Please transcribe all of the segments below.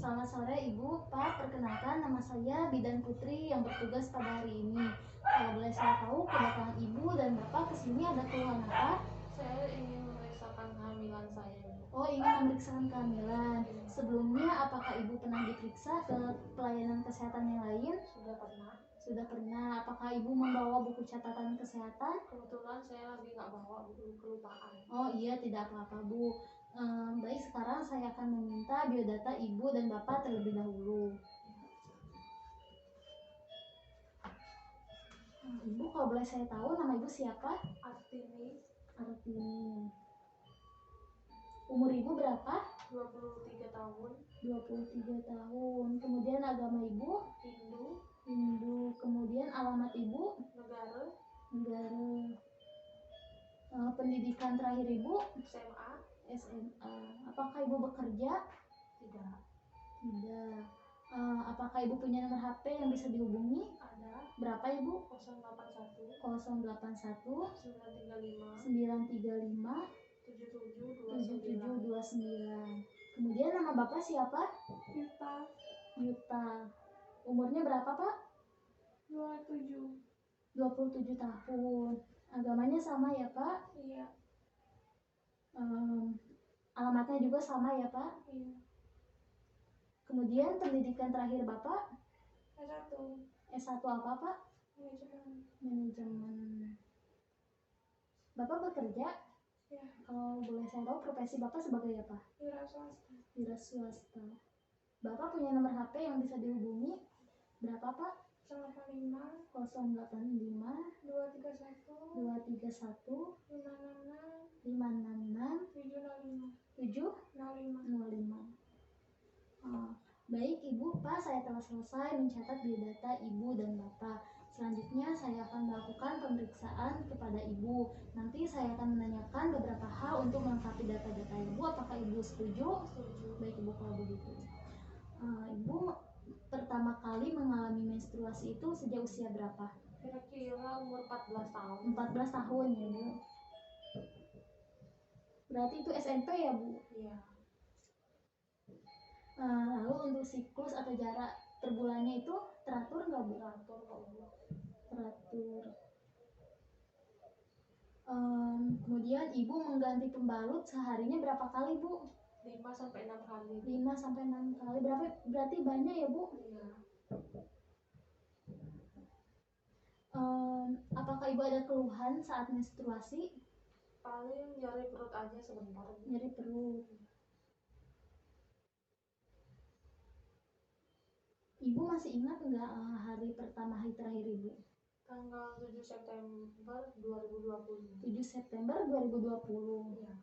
Selamat sore Ibu, Pak. Perkenalkan, nama saya Bidan Putri yang bertugas pada hari ini. Kalau boleh saya tahu, kedatangan Ibu dan Bapak ke sini ada keluhan apa? Saya ingin memeriksakan kehamilan saya. Oh, ingin memeriksakan kehamilan. Sebelumnya, apakah Ibu pernah diperiksa ke pelayanan kesehatan yang lain? Sudah pernah. Sudah pernah. Apakah Ibu membawa buku catatan kesehatan? Kebetulan saya lagi nggak bawa buku, kelupaan. Oh iya, tidak apa-apa Bu. Baik, sekarang saya akan meminta biodata Ibu dan Bapak terlebih dahulu. Ibu, kalau boleh saya tahu nama Ibu siapa? Artini. Artini. Umur Ibu berapa? 23 tahun. 23 tahun. Kemudian agama Ibu? Hindu. Hindu. Kemudian alamat Ibu? Negara. Pendidikan terakhir Ibu? SMA. SMA. Apakah Ibu bekerja? Tidak. Tidak. Apakah Ibu punya nomor HP yang bisa dihubungi? Ada. Berapa Ibu? 081 081 935 7729. 7729. Kemudian nama Bapak siapa? Yuta. Yuta. Umurnya berapa Pak? 27. 27 tahun. Agamanya sama ya Pak? Iya. Alamatnya juga sama ya Pak? Iya. Kemudian pendidikan terakhir Bapak? S1. S1 apa Pak? Manajemen. Bapak bekerja? Ya. Kalau boleh saya tahu profesi Bapak sebagai apa? Wira swasta. Wira swasta. Bapak punya nomor HP yang bisa dihubungi? Berapa Pak? 085 085 231 231 566 566 705. Baik Ibu, Pak, saya telah selesai mencatat biodata Ibu dan Bapak. Selanjutnya saya akan melakukan pemeriksaan kepada Ibu. Nanti saya akan menanyakan beberapa hal untuk melengkapi data-data Ibu. Apakah Ibu setuju? Setuju. Baik Ibu, kalau begitu. Ibu pertama kali mengalami menstruasi itu sejak usia berapa? Kira-kira umur 14 tahun. 14 tahun ya Bu. Berarti itu SMP ya Bu? Iya. Lalu untuk siklus atau jarak per bulannya itu teratur nggak Bu? Teratur kok Bu. Teratur. Kemudian Ibu mengganti pembalut seharinya berapa kali Bu? 5 sampai 6 kali. 5 sampai 6 kali. Berarti banyak ya Bu? Iya. Apakah Ibu ada keluhan saat menstruasi? Paling nyeri perut aja sebentar. Nyeri perut. Ibu masih ingat nggak hari pertama, hari terakhir Ibu? Tanggal 7 September 2020. 7 September 2020. Iya.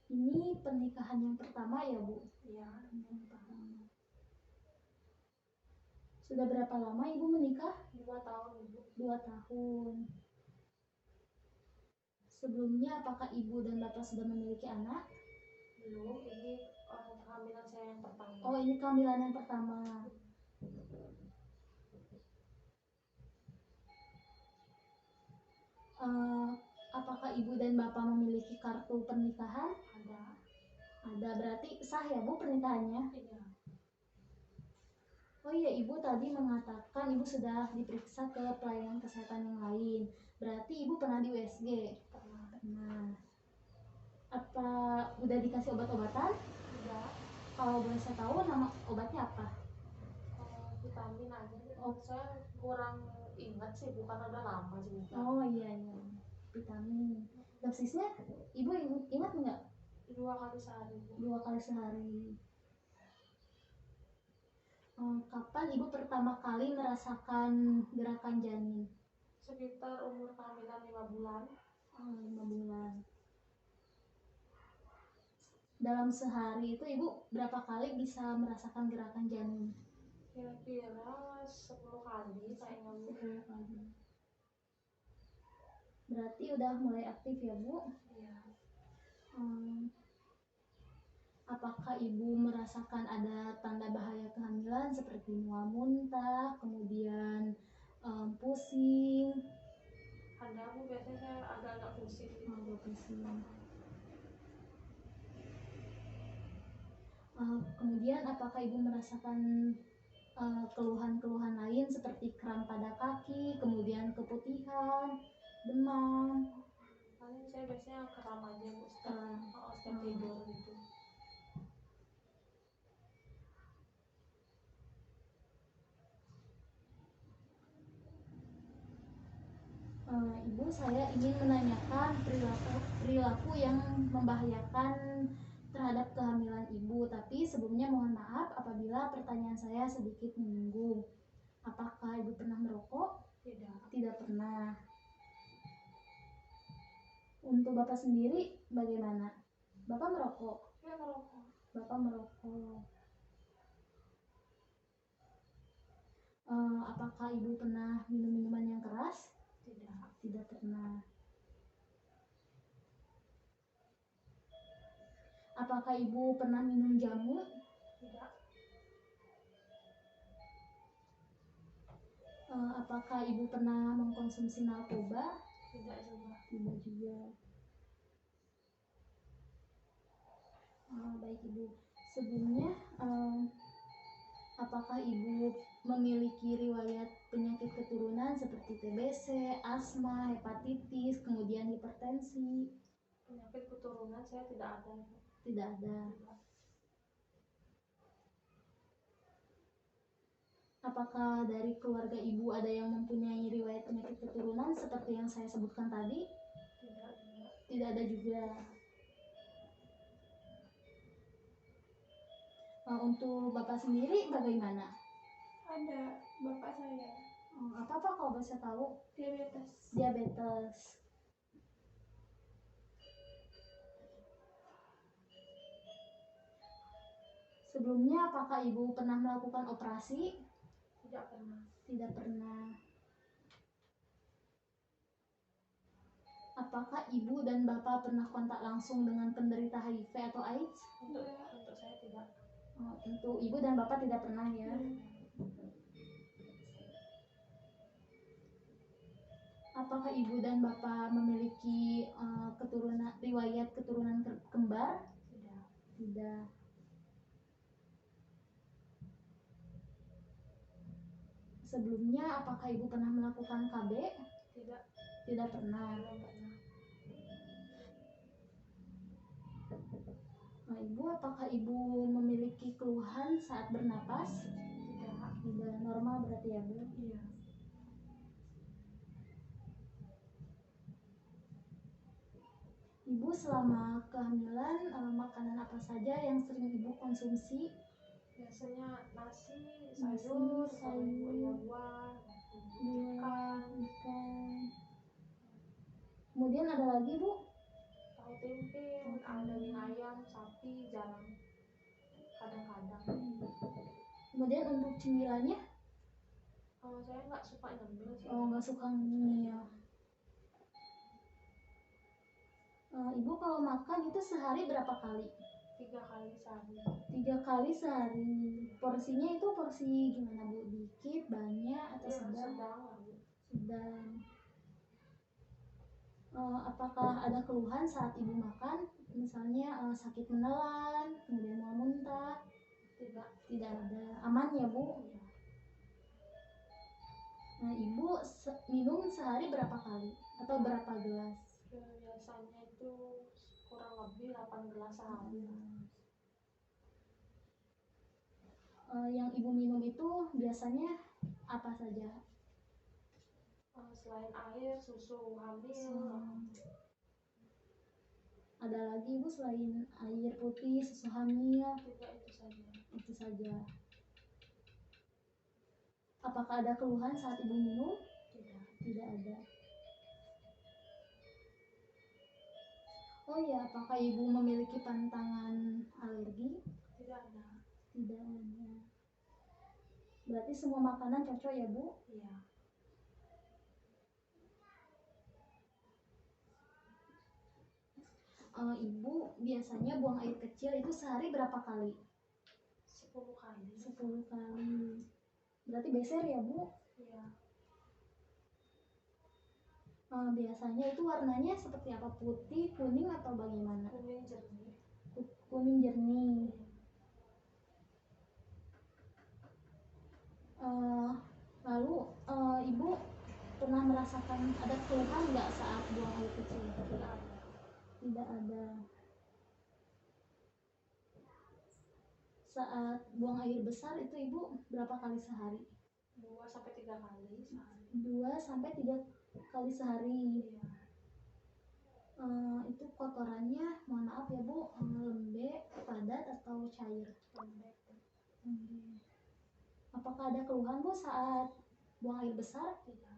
Ini pernikahan yang pertama ya Bu? Iya. Yang pertama. Sudah berapa lama Ibu menikah? 2 tahun Ibu. 2 tahun. Sebelumnya apakah Ibu dan Bapak sudah memiliki anak? Belum, ini kehamilan saya yang pertama. Oh, ini kehamilan yang pertama. Apakah Ibu dan Bapak memiliki kartu pernikahan? Ada. Ada, berarti sah ya Bu pernikahannya? Iya. Oh iya, Ibu tadi mengatakan Ibu sudah diperiksa ke pelayanan kesehatan yang lain. Berarti Ibu pernah di USG? Pernah. Nah, apa udah dikasih obat-obatan? Udah. Kalau boleh saya tahu nama obatnya apa? Vitamin aja. Oh. Saya kurang ingat sih, bukan udah lama sih. Oh iya, vitamin. Dosisnya Ibu ingat nggak? 2 kali sehari. 2 kali sehari. Kapan Ibu pertama kali merasakan gerakan janin? Sekitar umur kehamilan 5 bulan. 5 bulan. Dalam sehari itu Ibu berapa kali bisa merasakan gerakan janin? Kira-kira 10 kali kayaknya Bu. 10 kali. Berarti udah mulai aktif ya Bu? Iya. Apakah Ibu merasakan ada tanda bahaya kehamilan seperti mual muntah, kemudian pusing? Ada Bu, biasanya saya agak-agak pusing. Agak pusing. Kemudian apakah ibu merasakan keluhan-keluhan lain seperti kram pada kaki, kemudian keputihan, demam? Paling saya biasanya kram aja Bu, Kram. setiap tidur gitu. Ibu, saya ingin menanyakan perilaku yang membahayakan terhadap kehamilan ibu, tapi sebelumnya mohon maaf apabila pertanyaan saya sedikit menyinggung. Apakah ibu pernah merokok? Tidak. Tidak pernah. Untuk bapak sendiri bagaimana? Bapak merokok? Saya merokok. Bapak merokok. Apakah ibu pernah minum minuman yang keras? Tidak. Tidak pernah. Apakah ibu pernah minum jamu? Tidak. Apakah ibu pernah mengkonsumsi narkoba? Tidak juga. Tidak juga. Baik ibu. Sebelumnya, apakah ibu memiliki riwayat penyakit keturunan seperti TBC, asma, hepatitis, kemudian hipertensi? Penyakit keturunan saya tidak ada. Tidak ada. Tidak. Apakah dari keluarga ibu ada yang mempunyai riwayat penyakit keturunan seperti yang saya sebutkan tadi? Tidak juga. Tidak ada juga. Untuk bapak sendiri bagaimana? Ada bapak saya Apa kalau bisa tahu? diabetes. Diabetes. Sebelumnya apakah ibu pernah melakukan operasi? Tidak pernah. Tidak pernah. Apakah ibu dan bapak pernah kontak langsung dengan penderita HIV atau AIDS? Untuk saya tidak. Untuk ibu dan bapak tidak pernah ya. Apakah ibu dan bapak memiliki riwayat keturunan kembar? Tidak. Tidak. Sebelumnya apakah ibu pernah melakukan KB? Tidak. Tidak pernah. Belum pernah. Ibu, apakah ibu memiliki keluhan saat bernapas? Tidak. Tidak, normal berarti ya Bu? Iya. Ibu selama kehamilan makanan apa saja yang sering ibu konsumsi? Biasanya nasi, Nasi, sayur, sayur, buah, ikan. Kemudian ada lagi Bu? tahu tempe, ada daging ayam, sapi, jarang. Kadang-kadang. Kemudian untuk cemilannya? Saya nggak suka nyemil sih. Nggak suka ngemil. Ibu kalau makan itu sehari berapa kali? 3 kali sehari. 3 kali sehari. Porsinya itu porsi gimana Bu? Dikit, banyak, atau Ya, sedang? sedang lah Bu. Sedang. Apakah ada keluhan saat ibu makan? Misalnya sakit menelan, kemudian mau muntah? Tidak. Tidak ada. Aman ya Bu? Iya. Nah, ibu minum sehari berapa kali? Atau berapa gelas? Biasanya itu kurang lebih 8 gelas sehari. Yang ibu minum itu biasanya apa saja? Selain air, susu hamil. Ada lagi Bu selain air putih, susu hamil? Tidak, itu saja. Itu saja. Apakah ada keluhan saat ibu minum? Tidak. Tidak ada. Oh ya, apakah ibu memiliki pantangan alergi? Tidak ada. Tidak ada. Berarti semua makanan cocok ya Bu? Iya. Ibu biasanya buang air kecil itu sehari berapa kali? 10 kali. 10 kali. Berarti beser ya Bu? Iya. Biasanya itu warnanya seperti apa? Putih, kuning, atau bagaimana? Kuning jernih. Kuning jernih. Lalu ibu pernah merasakan ada keluhan nggak saat buang air kecil? Tidak ada. Tidak ada. Saat buang air besar itu ibu berapa kali sehari? 2 sampai 3 kali sehari. 2 sampai 3 kali sehari. Iya. Itu kotorannya, mohon maaf ya bu, lembek, padat atau cair? Lembek. Apakah ada keluhan bu saat buang air besar? Tidak.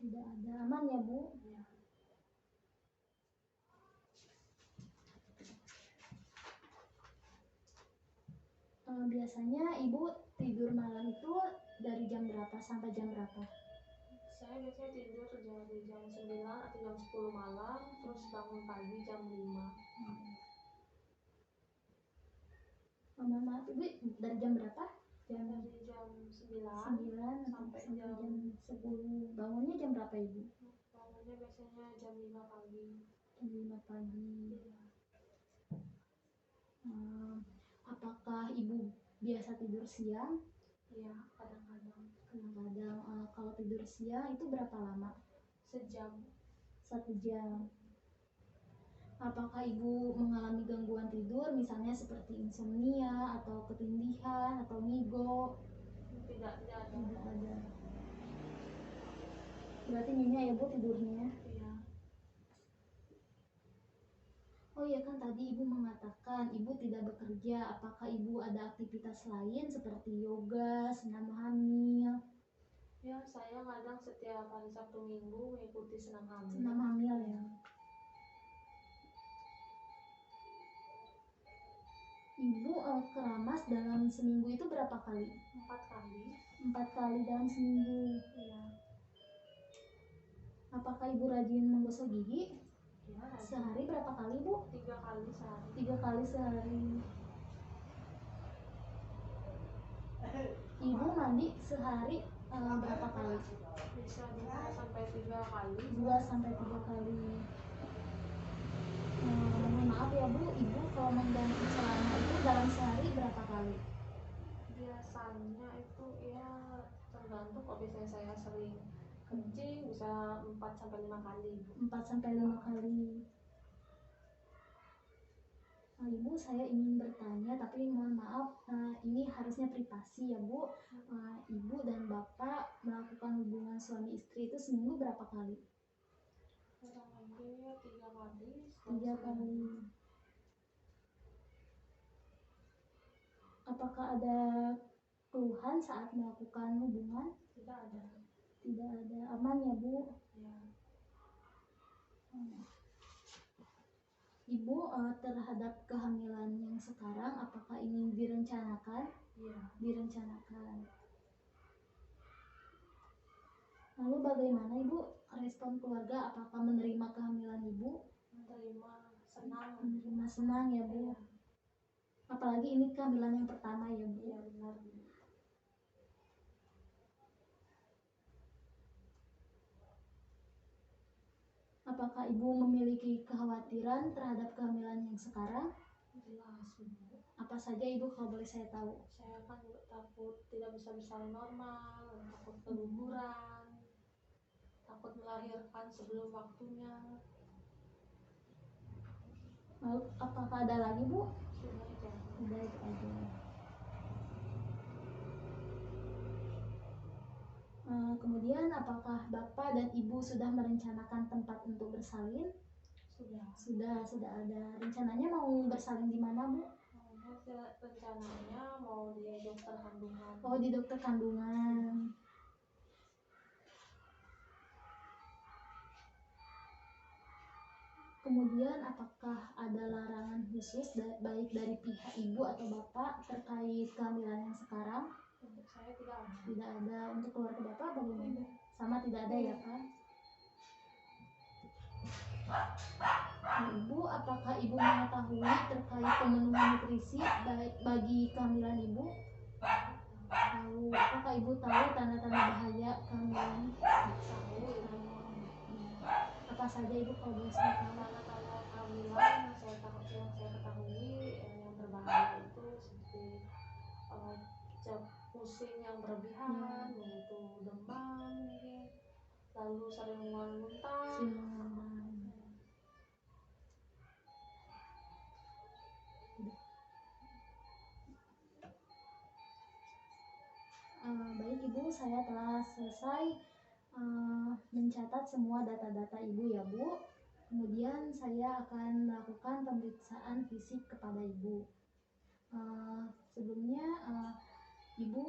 Tidak ada. Aman ya bu? Iya. Biasanya ibu tidur malam itu dari jam berapa sampai jam berapa? Saya biasanya tidur dari jam 9 atau jam 10 malam, terus bangun pagi jam 5. Mohon maaf ibu, dari jam berapa? Dari jam 9 9 sampai sampai jam jam 10. Bangunnya jam berapa ibu? bangunnya biasanya jam 5 pagi. Jam 5 pagi. Iya. Apakah ibu biasa tidur siang? Iya, kadang-kadang. Kadang-kadang. Kalau tidur siang itu berapa lama? Sejam. 1 jam. Apakah ibu mengalami gangguan tidur, misalnya seperti insomnia atau ketindihan atau ngigo? Tidak ada. Tidak ada. Berarti nyenyak ya bu tidurnya? Iya. Oh iya, kan tadi ibu mengatakan ibu tidak bekerja. Apakah ibu ada aktivitas lain seperti yoga, senam hamil? Ya, saya kadang setiap hari Sabtu Minggu mengikuti senam hamil. Senam hamil ya. Ibu keramas dalam seminggu itu berapa kali? 4 kali. 4 kali dalam seminggu. Iya. Apakah ibu rajin menggosok gigi? Iya, rajin. Sehari berapa kali bu? 3 kali sehari. 3 kali sehari. Ibu mandi sehari berapa kali? Bisa 2 sampai 3 kali. 2 sampai 3 kali. Mohon maaf ya bu, ibu kalau mengganti celana itu dalam sehari berapa kali? Biasanya itu ya tergantung, kalau biasanya saya sering kencing bisa 4 sampai 5 kali. 4 sampai 5 kali. Ibu, saya ingin bertanya tapi mohon maaf, ini harusnya privasi ya bu. Ibu dan bapak melakukan hubungan suami istri itu seminggu berapa kali? Kurang lebih 3 kali. 3 kali. Apakah ada keluhan saat melakukan hubungan? Tidak ada. Tidak ada. Aman ya bu? Ya. Ibu terhadap kehamilan yang sekarang, apakah ini direncanakan? Iya. Direncanakan. Lalu bagaimana ibu respon keluarga? Apakah menerima kehamilan ibu? Menerima, senang. Menerima, senang ya bu. Apalagi ini kehamilan yang pertama ya bu. Iya, benar. Apakah ibu memiliki kekhawatiran terhadap kehamilan yang sekarang? Jelas, Bu. Apa saja ibu kalau boleh saya tahu? Saya kan juga takut tidak bisa bersalin normal, takut keguguran, takut melahirkan sebelum waktunya. Lalu apakah ada lagi bu? Sudah aja. Udah itu aja. Kemudian apakah bapak dan ibu sudah merencanakan tempat untuk bersalin? Sudah ada. Rencananya mau bersalin di mana bu? Rencananya mau di dokter kandungan. Oh, di dokter kandungan. Kemudian apakah ada larangan khusus baik dari pihak ibu atau bapak terkait kehamilan yang sekarang? Untuk saya tidak ada. Tidak ada. Untuk keluarga bapak bagaimana? Sama tidak ada ya kan? Ibu, apakah ibu mengetahui terkait pemenuhan nutrisi baik bagi kehamilan ibu? Tahu. Apakah ibu tahu tanda-tanda bahaya kehamilan? Tahu. Apa saja ibu kalau boleh saya tahu? Tanda-tanda kehamilan yang saya ketahui yang berbahaya itu seperti pusing yang berlebihan, begitu demam mungkin, lalu sering mual-muntah. Baik Ibu, saya telah selesai mencatat semua data-data Ibu ya Bu. Kemudian saya akan melakukan pemeriksaan fisik kepada Ibu. Sebelumnya Ibu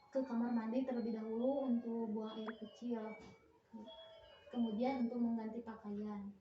ke kamar mandi terlebih dahulu untuk buang air kecil, kemudian untuk mengganti pakaian.